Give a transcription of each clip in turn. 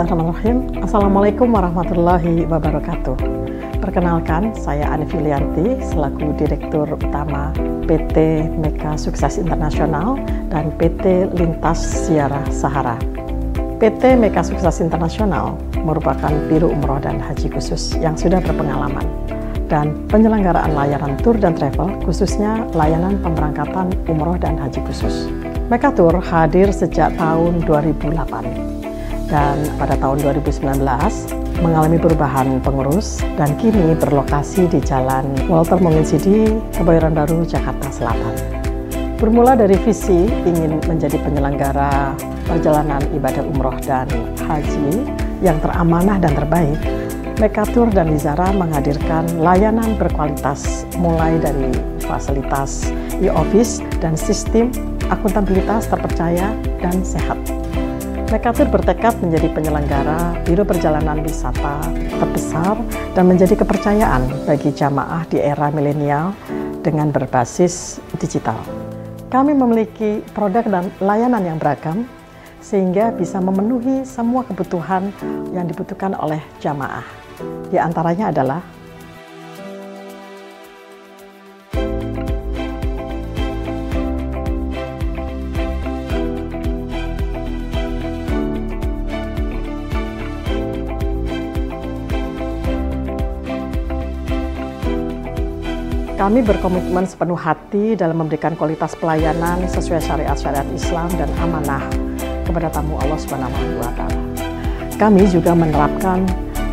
Bismillahirrahmanirrahim. Assalamualaikum warahmatullahi wabarakatuh. Perkenalkan, saya Ani Filianti selaku Direktur Utama PT Mega Sukses Internasional dan PT Lintas Ziarah Sahara. PT Mega Sukses Internasional merupakan Biro Umroh dan Haji khusus yang sudah berpengalaman dan penyelenggaraan layanan tur dan travel, khususnya layanan pemberangkatan umroh dan haji khusus. Mega Tour hadir sejak tahun 2008. Dan pada tahun 2019 mengalami perubahan pengurus dan kini berlokasi di Jalan Walter Monginsidi, Kebayoran Baru, Jakarta Selatan. Bermula dari visi ingin menjadi penyelenggara perjalanan ibadah umroh dan haji yang teramanah dan terbaik, Mega Tour dan Wizara menghadirkan layanan berkualitas mulai dari fasilitas e-office dan sistem akuntabilitas terpercaya dan sehat. Mega Tour bertekad menjadi penyelenggara biro perjalanan wisata terbesar dan menjadi kepercayaan bagi jamaah di era milenial dengan berbasis digital. Kami memiliki produk dan layanan yang beragam sehingga bisa memenuhi semua kebutuhan yang dibutuhkan oleh jamaah. Di antaranya adalah kami berkomitmen sepenuh hati dalam memberikan kualitas pelayanan sesuai syariat-syariat Islam dan amanah kepada tamu Allah Subhanahu wa Ta'ala. Kami juga menerapkan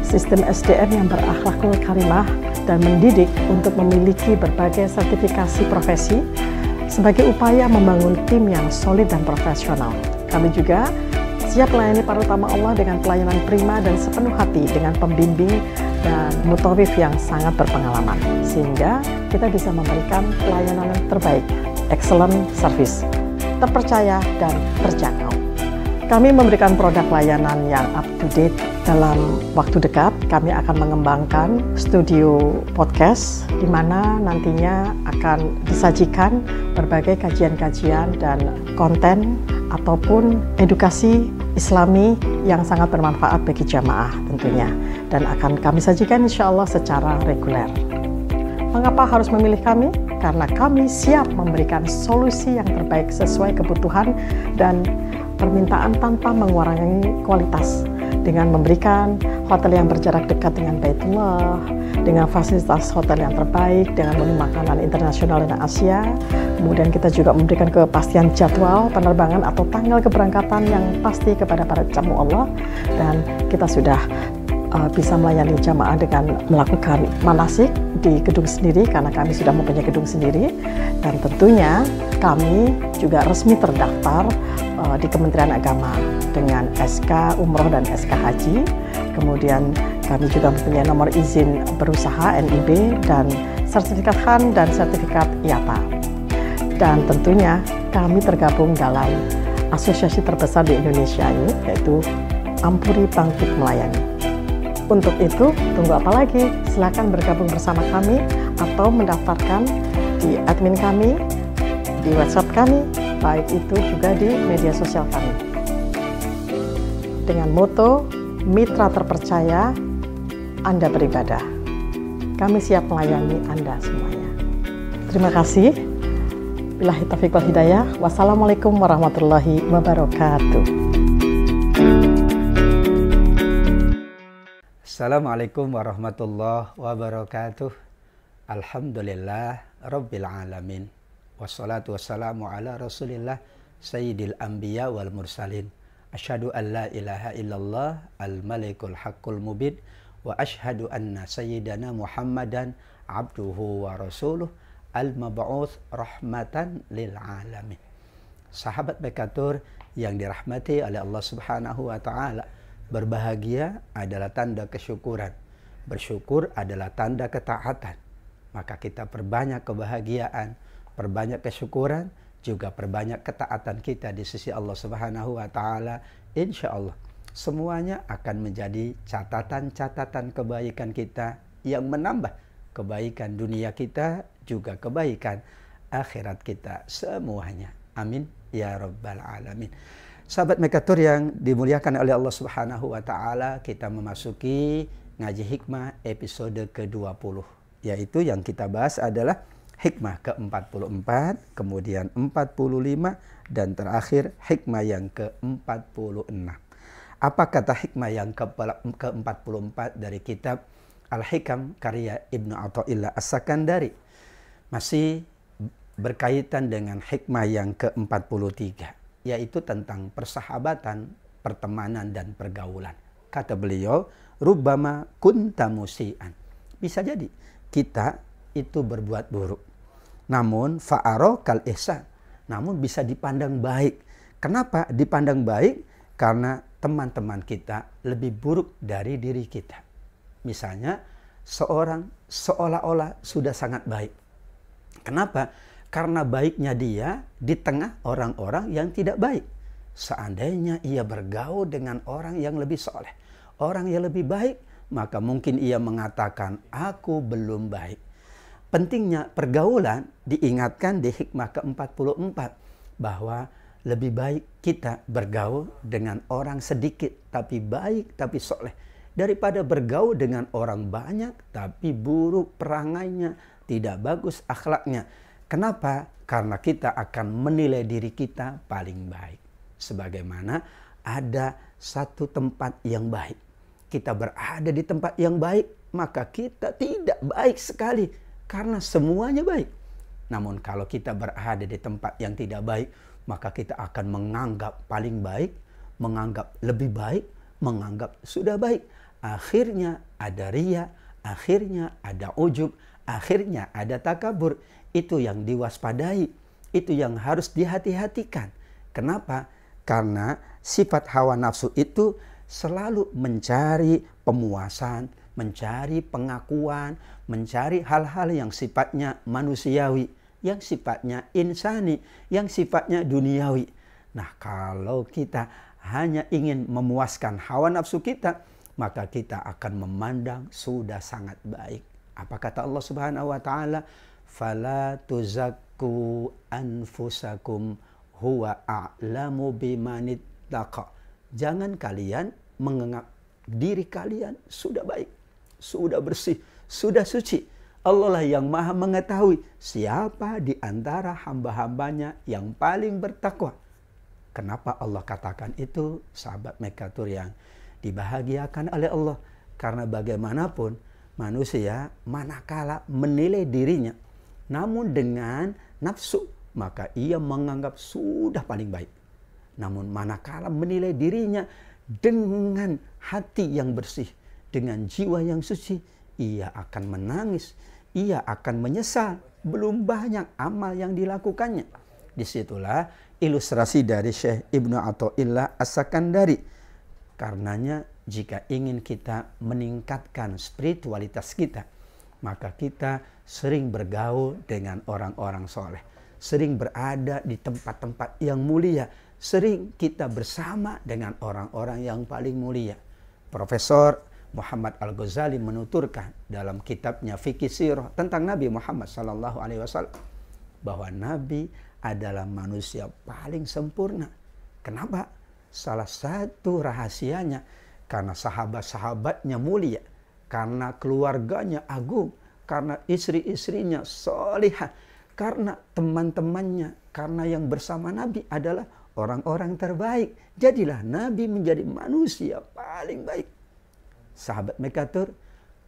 sistem SDM yang berakhlakul karimah dan mendidik untuk memiliki berbagai sertifikasi profesi sebagai upaya membangun tim yang solid dan profesional. Kami juga siap melayani para tamu Allah dengan pelayanan prima dan sepenuh hati dengan pembimbing dan mutawif yang sangat berpengalaman, sehingga kita bisa memberikan pelayanan yang terbaik, excellent service, terpercaya dan terjangkau. Kami memberikan produk layanan yang up to date. Dalam waktu dekat, kami akan mengembangkan studio podcast, di mana nantinya akan disajikan berbagai kajian-kajian dan konten ataupun edukasi Islami yang sangat bermanfaat bagi jamaah tentunya, dan akan kami sajikan insya Allah secara reguler. Mengapa harus memilih kami? Karena kami siap memberikan solusi yang terbaik sesuai kebutuhan dan permintaan tanpa mengurangi kualitas, dengan memberikan hotel yang berjarak dekat dengan Baitullah, dengan fasilitas hotel yang terbaik, dengan menu makanan internasional dan Asia. Kemudian kita juga memberikan kepastian jadwal penerbangan atau tanggal keberangkatan yang pasti kepada para tamu Allah, dan kita sudah bisa melayani jamaah dengan melakukan manasik di gedung sendiri karena kami sudah mempunyai gedung sendiri, dan tentunya kami juga resmi terdaftar di Kementerian Agama dengan SK Umroh dan SK Haji. Kemudian kami juga mempunyai nomor izin berusaha NIB dan sertifikat HAN dan sertifikat IATA. Dan tentunya kami tergabung dalam asosiasi terbesar di Indonesia ini, yaitu Ampuri Bangkit Melayani. Untuk itu, tunggu apa lagi? Silakan bergabung bersama kami atau mendaftarkan di admin kami, di WhatsApp kami, baik itu juga di media sosial kami. Dengan moto, mitra terpercaya, Anda beribadah. Kami siap melayani Anda semuanya. Terima kasih. Billahi taufiq wal hidayah. Wassalamualaikum warahmatullahi wabarakatuh. Assalamualaikum warahmatullahi wabarakatuh. Alhamdulillah Rabbil alamin. Wassalatu wassalamu ala rasulillah sayyidil anbiya wal mursalin. Asyhadu an la ilaha illallah al-malikul haqqul mubin. Wa asyhadu anna sayyidana Muhammadan abduhu wa rasuluh al-mab'uts rahmatan lil alamin. Sahabat Mega Tour yang dirahmati oleh Allah Subhanahu wa Ta'ala, berbahagia adalah tanda kesyukuran. Bersyukur adalah tanda ketaatan. Maka kita perbanyak kebahagiaan, perbanyak kesyukuran, juga perbanyak ketaatan kita di sisi Allah Subhanahu wa Ta'ala. Insya Allah semuanya akan menjadi catatan-catatan kebaikan kita yang menambah kebaikan dunia kita, juga kebaikan akhirat kita semuanya. Amin ya rabbal alamin. Sahabat Mekatur yang dimuliakan oleh Allah Subhanahu wa taala, kita memasuki ngaji hikmah episode ke-20, yaitu yang kita bahas adalah hikmah ke-44, kemudian 45, dan terakhir hikmah yang ke-46. Apa kata hikmah yang ke-44 dari kitab Al-Hikam karya Ibnu Athaillah As-Sakandari? Masih berkaitan dengan hikmah yang ke-43, yaitu tentang persahabatan, pertemanan, dan pergaulan. Kata beliau, rubbama kunta musian. Bisa jadi kita itu berbuat buruk. Namun fa'arokal ihsan. Namun bisa dipandang baik. Kenapa dipandang baik? Karena teman-teman kita lebih buruk dari diri kita. Misalnya, seorang seolah-olah sudah sangat baik. Kenapa? Karena baiknya dia di tengah orang-orang yang tidak baik. Seandainya ia bergaul dengan orang yang lebih soleh, orang yang lebih baik, maka mungkin ia mengatakan, aku belum baik. Pentingnya pergaulan diingatkan di hikmah ke-44, bahwa lebih baik kita bergaul dengan orang sedikit tapi baik tapi soleh, daripada bergaul dengan orang banyak tapi buruk perangainya, tidak bagus akhlaknya. Kenapa? Karena kita akan menilai diri kita paling baik. Sebagaimana ada satu tempat yang baik, kita berada di tempat yang baik, maka kita tidak baik sekali karena semuanya baik. Namun kalau kita berada di tempat yang tidak baik, maka kita akan menganggap paling baik, menganggap lebih baik, menganggap sudah baik. Akhirnya ada riya, akhirnya ada ujub, akhirnya ada takabur. Itu yang diwaspadai, itu yang harus dihati-hatikan. Kenapa? Karena sifat hawa nafsu itu selalu mencari pemuasan, mencari pengakuan, mencari hal-hal yang sifatnya manusiawi, yang sifatnya insani, yang sifatnya duniawi. Nah, kalau kita hanya ingin memuaskan hawa nafsu kita, maka kita akan memandang sudah sangat baik. Apa kata Allah Subhanahu wa taala? Fala tuzakku anfusakum huwa a'lamu bimanittaqa. Jangan kalian menganggap diri kalian sudah baik, sudah bersih, sudah suci. Allah lah yang maha mengetahui siapa di antara hamba-hambanya yang paling bertakwa. Kenapa Allah katakan itu, sahabat Mekatur yang dibahagiakan oleh Allah? Karena bagaimanapun manusia manakala menilai dirinya namun dengan nafsu, maka ia menganggap sudah paling baik. Namun manakala menilai dirinya dengan hati yang bersih, dengan jiwa yang suci, ia akan menangis, ia akan menyesal, belum banyak amal yang dilakukannya. Disitulah ilustrasi dari Syekh Ibnu Athaillah As-Sakandari. Karenanya jika ingin kita meningkatkan spiritualitas kita, maka kita sering bergaul dengan orang-orang soleh, sering berada di tempat-tempat yang mulia, sering kita bersama dengan orang-orang yang paling mulia. Profesor Muhammad Al-Ghazali menuturkan dalam kitabnya Fiqh Sirah tentang Nabi Muhammad SAW, bahwa Nabi adalah manusia paling sempurna. Kenapa? Salah satu rahasianya karena sahabat-sahabatnya mulia, karena keluarganya agung, karena istri-istrinya solihah, karena teman-temannya, karena yang bersama Nabi adalah orang-orang terbaik. Jadilah Nabi menjadi manusia paling baik. Sahabat Mekatur,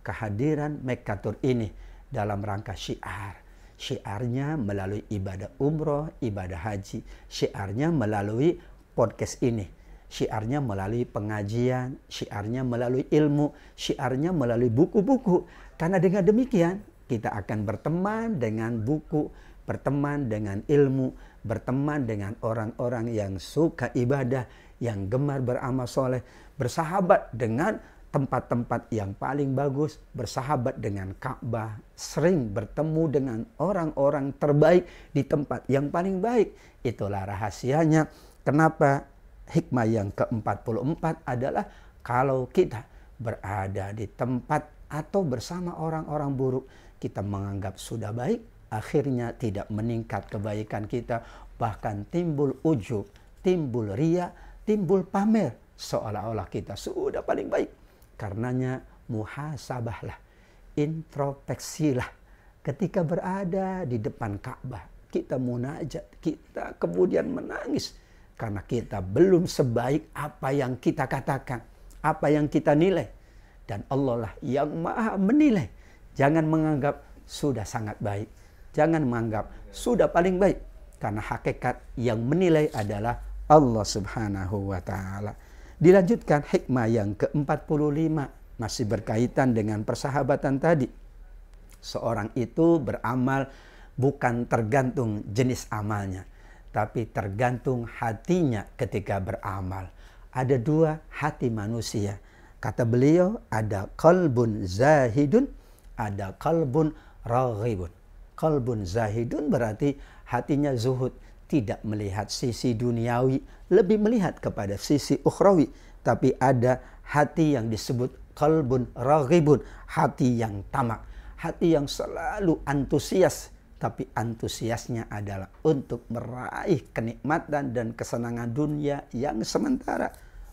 kehadiran Mekatur ini dalam rangka syiar. Syiarnya melalui ibadah umroh, ibadah haji. Syiarnya melalui podcast ini. Syiarnya melalui pengajian, syiarnya melalui ilmu, syiarnya melalui buku-buku. Karena dengan demikian kita akan berteman dengan buku, berteman dengan ilmu, berteman dengan orang-orang yang suka ibadah, yang gemar beramal soleh, bersahabat dengan tempat-tempat yang paling bagus, bersahabat dengan Ka'bah, sering bertemu dengan orang-orang terbaik di tempat yang paling baik. Itulah rahasianya. Kenapa hikmah yang ke-44 adalah kalau kita berada di tempat atau bersama orang-orang buruk, kita menganggap sudah baik, akhirnya tidak meningkat kebaikan kita, bahkan timbul ujub, timbul riya, timbul pamer seolah-olah kita sudah paling baik. Karenanya muhasabahlah, introspeksilah. Ketika berada di depan Ka'bah, kita munajat, kita kemudian menangis karena kita belum sebaik apa yang kita katakan, apa yang kita nilai. Dan Allah lah yang maha menilai. Jangan menganggap sudah sangat baik, jangan menganggap sudah paling baik, karena hakikat yang menilai adalah Allah Subhanahu wa ta'ala. Dilanjutkan hikmah yang ke-45, masih berkaitan dengan persahabatan tadi. Seorang itu beramal bukan tergantung jenis amalnya, tapi tergantung hatinya ketika beramal. Ada dua hati manusia. Kata beliau, ada qalbun zahidun, ada qalbun raghibun. Qalbun zahidun berarti hatinya zuhud, tidak melihat sisi duniawi, lebih melihat kepada sisi ukhrawi. Tapi ada hati yang disebut qalbun raghibun, hati yang tamak, hati yang selalu antusias, tapi antusiasnya adalah untuk meraih kenikmatan dan kesenangan dunia yang sementara.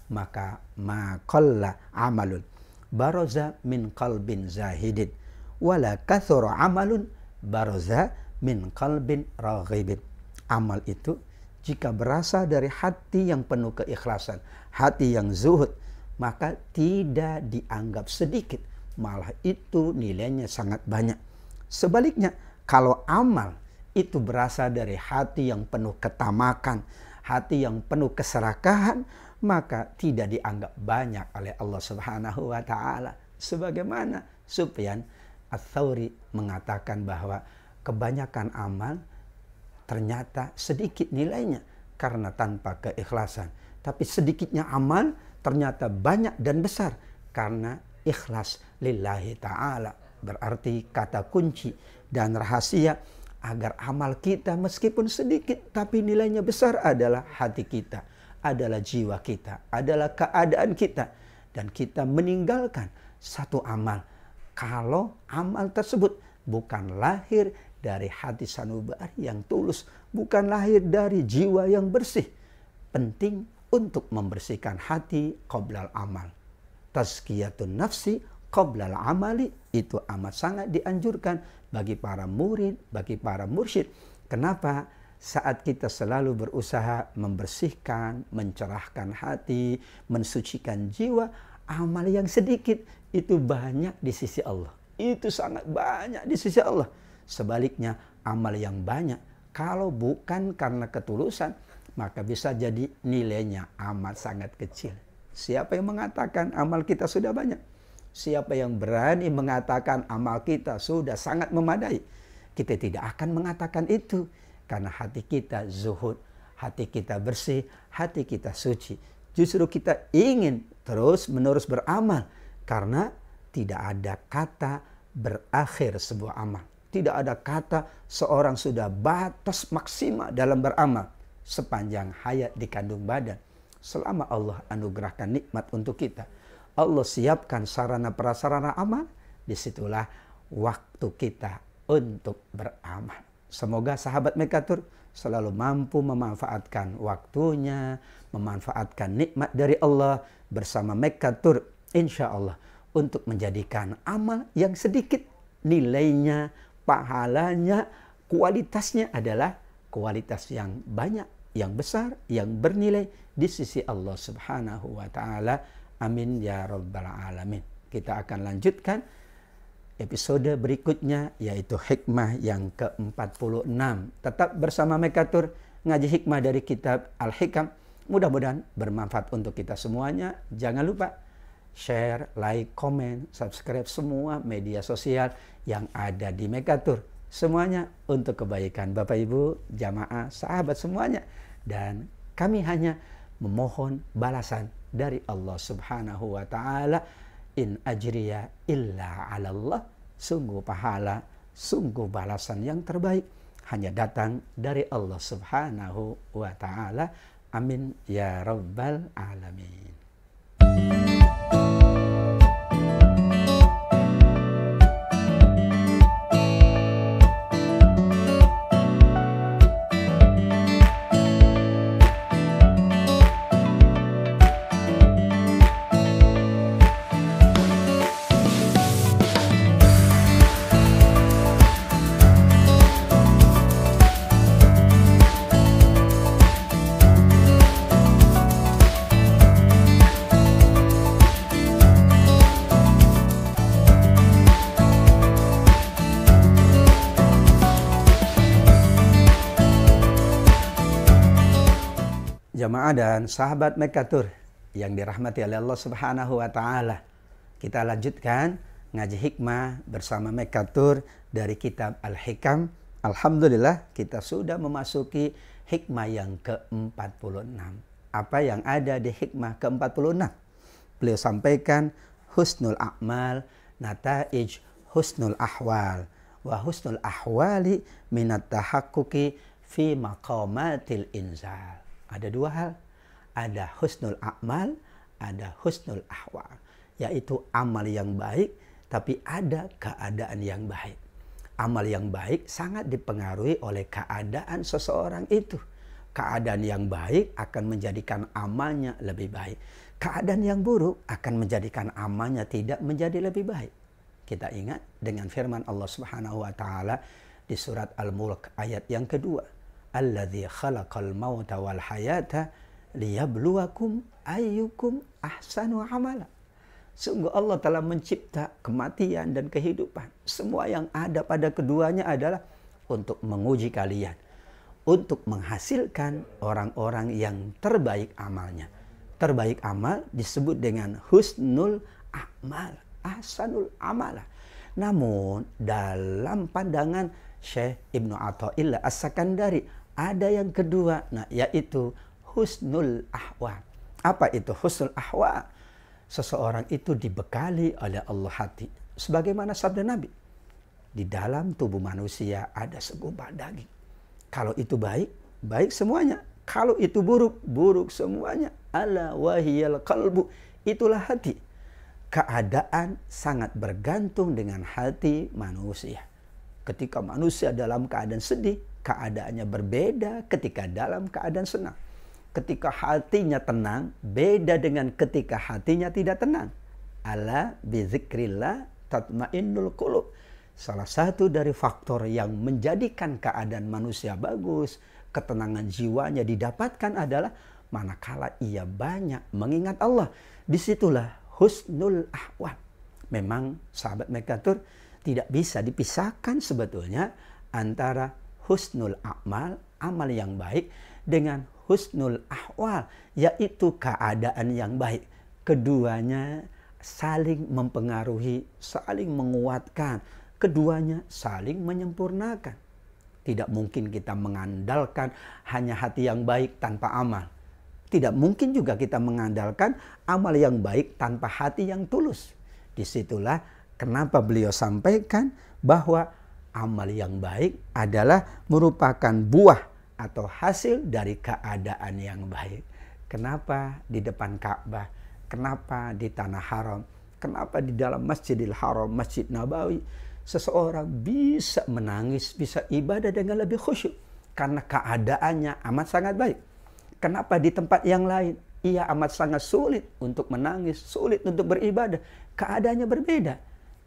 Maka maqalla amalun baroza min qalbin zahidin wala kathura amalun baroza min qalbin raghibin. Amal itu jika berasal dari hati yang penuh keikhlasan, hati yang zuhud, maka tidak dianggap sedikit, malah itu nilainya sangat banyak. Sebaliknya, kalau amal itu berasal dari hati yang penuh ketamakan, hati yang penuh keserakahan, maka tidak dianggap banyak oleh Allah Subhanahu wa ta'ala. Sebagaimana Sufyan Ats-Tsauri mengatakan bahwa kebanyakan amal ternyata sedikit nilainya karena tanpa keikhlasan. Tapi sedikitnya amal ternyata banyak dan besar karena ikhlas lillahi ta'ala. Berarti kata kunci dan rahasia agar amal kita meskipun sedikit tapi nilainya besar adalah hati kita, adalah jiwa kita, adalah keadaan kita. Dan kita meninggalkan satu amal kalau amal tersebut bukan lahir dari hati sanubari yang tulus, bukan lahir dari jiwa yang bersih. Penting untuk membersihkan hati qoblal amal. Tazkiyatun nafsi qoblal amali, itu amat sangat dianjurkan bagi para murid, bagi para mursyid. Kenapa? Saat kita selalu berusaha membersihkan, mencerahkan hati, mensucikan jiwa, amal yang sedikit itu banyak di sisi Allah. Itu sangat banyak di sisi Allah. Sebaliknya, amal yang banyak, kalau bukan karena ketulusan, maka bisa jadi nilainya amat sangat kecil. Siapa yang mengatakan amal kita sudah banyak? Siapa yang berani mengatakan amal kita sudah sangat memadai? Kita tidak akan mengatakan itu. Karena hati kita zuhud, hati kita bersih, hati kita suci. Justru kita ingin terus-menerus beramal. Karena tidak ada kata berakhir sebuah amal. Tidak ada kata seorang sudah batas maksimal dalam beramal sepanjang hayat di kandung badan. Selama Allah anugerahkan nikmat untuk kita, Allah siapkan sarana prasarana amal, disitulah waktu kita untuk beramal. Semoga sahabat Mekatur selalu mampu memanfaatkan waktunya, memanfaatkan nikmat dari Allah bersama Mekatur, insya Allah, untuk menjadikan amal yang sedikit nilainya, pahalanya, kualitasnya adalah kualitas yang banyak, yang besar, yang bernilai di sisi Allah Subhanahu wa ta'ala. Amin ya rabbal alamin. Kita akan lanjutkan episode berikutnya, yaitu hikmah yang ke-46. Tetap bersama Mekatur, ngaji hikmah dari kitab Al-Hikam. Mudah-mudahan bermanfaat untuk kita semuanya. Jangan lupa share, like, komen, subscribe semua media sosial yang ada di Mekatur. Semuanya untuk kebaikan Bapak Ibu, jamaah, sahabat semuanya. Dan kami hanya memohon balasan dari Allah Subhanahu wa ta'ala. In ajriya illa 'ala Allah. Sungguh pahala, sungguh balasan yang terbaik hanya datang dari Allah Subhanahu wa ta'ala. Amin ya rabbal alamin. Jamaah dan sahabat Mekatur yang dirahmati oleh Allah Subhanahu wa taala. Kita lanjutkan ngaji hikmah bersama Mekatur dari kitab Al-Hikam. Alhamdulillah kita sudah memasuki hikmah yang ke-46. Apa yang ada di hikmah ke-46? Beliau sampaikan husnul a'mal nataij husnul ahwal wa husnul ahwali minat tahakkuki fi maqamatil inzal. Ada dua hal, ada husnul a'mal, ada husnul ahwal, yaitu amal yang baik tapi ada keadaan yang baik. Amal yang baik sangat dipengaruhi oleh keadaan seseorang itu. Keadaan yang baik akan menjadikan amalnya lebih baik. Keadaan yang buruk akan menjadikan amalnya tidak menjadi lebih baik. Kita ingat dengan firman Allah Subhanahu wa taala di surat Al-Mulk ayat yang kedua. Alladzi khalaqal mauta wal hayata liyabluwakum ayyukum ahsanu amala. Sungguh Allah telah mencipta kematian dan kehidupan. Semua yang ada pada keduanya adalah untuk menguji kalian. Untuk menghasilkan orang-orang yang terbaik amalnya. Terbaik amal disebut dengan husnul amal. Ahsanul amala. Namun dalam pandangan Syekh Ibnu Athaillah As-Sakandari ada yang kedua, yaitu husnul ahwal. Apa itu husnul ahwal? Seseorang itu dibekali oleh Allah hati. Sebagaimana sabda Nabi, di dalam tubuh manusia ada segumpal daging. Kalau itu baik, baik semuanya. Kalau itu buruk, buruk semuanya. Ala wahiyal qalbu, itulah hati. Keadaan sangat bergantung dengan hati manusia. Ketika manusia dalam keadaan sedih, keadaannya berbeda ketika dalam keadaan senang. Ketika hatinya tenang, beda dengan ketika hatinya tidak tenang. Ala bizikrillah tatmainnul qulub. Salah satu dari faktor yang menjadikan keadaan manusia bagus, ketenangan jiwanya didapatkan adalah manakala ia banyak mengingat Allah. Disitulah husnul ahwal. Memang sahabat Mekatur tidak bisa dipisahkan sebetulnya antara husnul a'mal, amal yang baik, dengan husnul ahwal, yaitu keadaan yang baik. Keduanya saling mempengaruhi, saling menguatkan. Keduanya saling menyempurnakan. Tidak mungkin kita mengandalkan hanya hati yang baik tanpa amal. Tidak mungkin juga kita mengandalkan amal yang baik tanpa hati yang tulus. Disitulah kenapa beliau sampaikan bahwa amal yang baik adalah merupakan buah atau hasil dari keadaan yang baik. Kenapa di depan Ka'bah? Kenapa di tanah haram? Kenapa di dalam Masjidil Haram, Masjid Nabawi, seseorang bisa menangis, bisa ibadah dengan lebih khusyuk? Karena keadaannya amat sangat baik. Kenapa di tempat yang lain ia amat sangat sulit untuk menangis, sulit untuk beribadah? Keadaannya berbeda.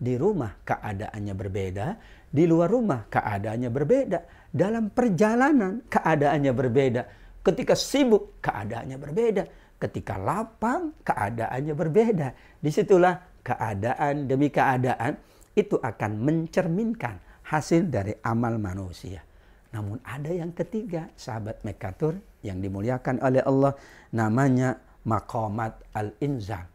Di rumah keadaannya berbeda, di luar rumah keadaannya berbeda, dalam perjalanan keadaannya berbeda, ketika sibuk keadaannya berbeda, ketika lapang keadaannya berbeda. Disitulah keadaan demi keadaan itu akan mencerminkan hasil dari amal manusia. Namun ada yang ketiga, sahabat Mekatur yang dimuliakan oleh Allah, namanya maqamat al-inzal.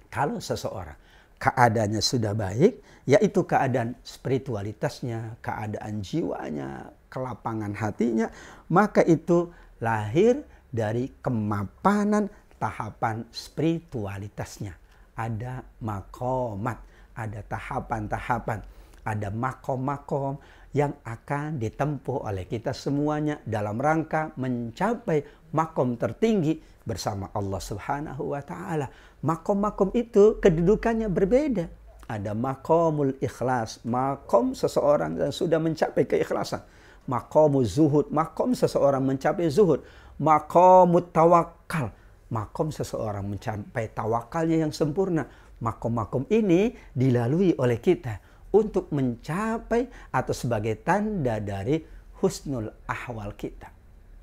Kalau seseorang keadaannya sudah baik, yaitu keadaan spiritualitasnya, keadaan jiwanya, kelapangan hatinya, maka itu lahir dari kemapanan tahapan spiritualitasnya. Ada makomat, ada tahapan-tahapan, ada makom-makom yang akan ditempuh oleh kita semuanya dalam rangka mencapai makom tertinggi bersama Allah Subhanahu wa taala. Makom-makom itu kedudukannya berbeda. Ada makomul ikhlas, makom seseorang yang sudah mencapai keikhlasan. Makomul zuhud, makom seseorang mencapai zuhud. Makomut tawakal, makom seseorang mencapai tawakalnya yang sempurna. Makom-makom ini dilalui oleh kita untuk mencapai atau sebagai tanda dari husnul ahwal kita.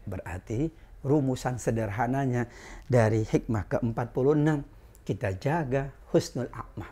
Berarti rumusan sederhananya dari hikmah ke-46, kita jaga husnul a'mal.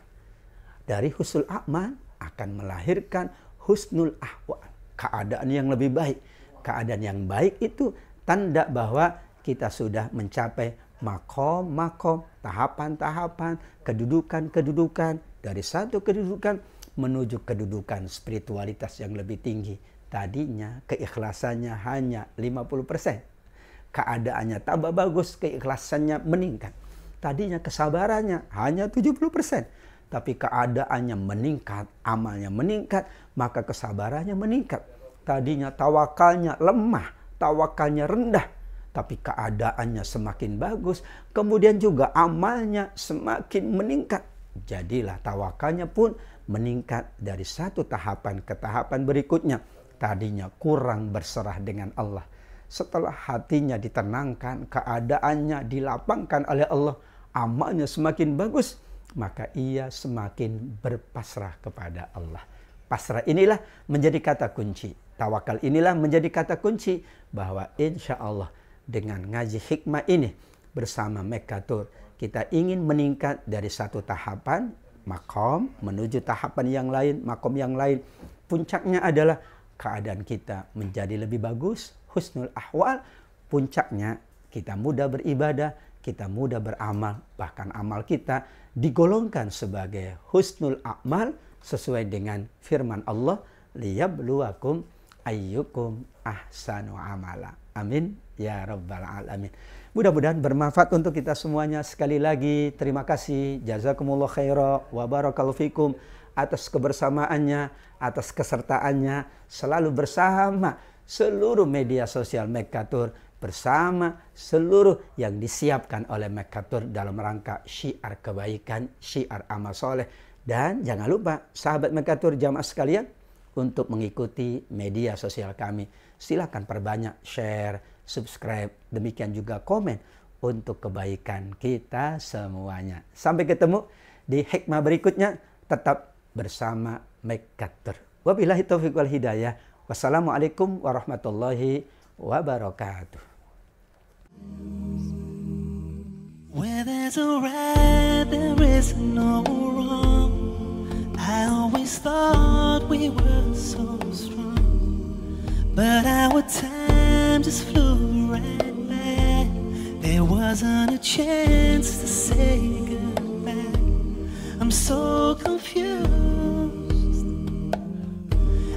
Dari husnul a'mal akan melahirkan husnul ahwal, keadaan yang lebih baik. Keadaan yang baik itu tanda bahwa kita sudah mencapai makom-makom, tahapan-tahapan, kedudukan-kedudukan, dari satu kedudukan menuju kedudukan spiritualitas yang lebih tinggi. Tadinya keikhlasannya hanya 50%. Keadaannya tambah bagus, keikhlasannya meningkat. Tadinya kesabarannya hanya 70%. Tapi keadaannya meningkat, amalnya meningkat, maka kesabarannya meningkat. Tadinya tawakalnya lemah, tawakalnya rendah, tapi keadaannya semakin bagus, kemudian juga amalnya semakin meningkat. Jadilah tawakalnya pun meningkat dari satu tahapan ke tahapan berikutnya. Tadinya kurang berserah dengan Allah. Setelah hatinya ditenangkan, keadaannya dilapangkan oleh Allah, amalnya semakin bagus, maka ia semakin berpasrah kepada Allah. Pasrah inilah menjadi kata kunci. Tawakal inilah menjadi kata kunci bahwa insya Allah dengan ngaji hikmah ini bersama Mekatur, kita ingin meningkat dari satu tahapan makom menuju tahapan yang lain, makom yang lain. Puncaknya adalah keadaan kita menjadi lebih bagus, husnul ahwal. Puncaknya kita mudah beribadah, kita mudah beramal, bahkan amal kita digolongkan sebagai husnul amal sesuai dengan firman Allah, liyabluwakum ayyukum ahsanu amala. Amin ya rabbal alamin. Mudah-mudahan bermanfaat untuk kita semuanya. Sekali lagi terima kasih, jazakumullah khaira wa barakallahu fikum atas kebersamaannya, atas kesertaannya, selalu bersama seluruh media sosial Mekatur, bersama seluruh yang disiapkan oleh Mekatur dalam rangka syiar kebaikan, syiar amal soleh. Dan jangan lupa sahabat Mekatur jamaah sekalian, untuk mengikuti media sosial kami, silakan perbanyak share, subscribe, demikian juga komen untuk kebaikan kita semuanya. Sampai ketemu di hikmah berikutnya, tetap bersama Mekatur. Wabillahi taufiq wal hidayah. Wassalamualaikum warahmatullahi wabarakatuh. Where there's a right, there is no wrong. I always thought we were so strong, but our time just flew right by. There wasn't a chance to say goodbye. I'm so confused.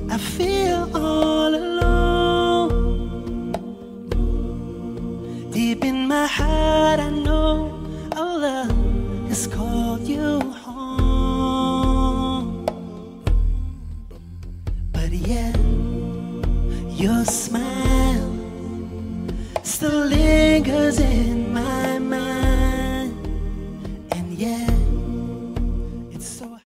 I feel all alone. Deep in my heart I know Allah has called you home. But yet your smile still lingers in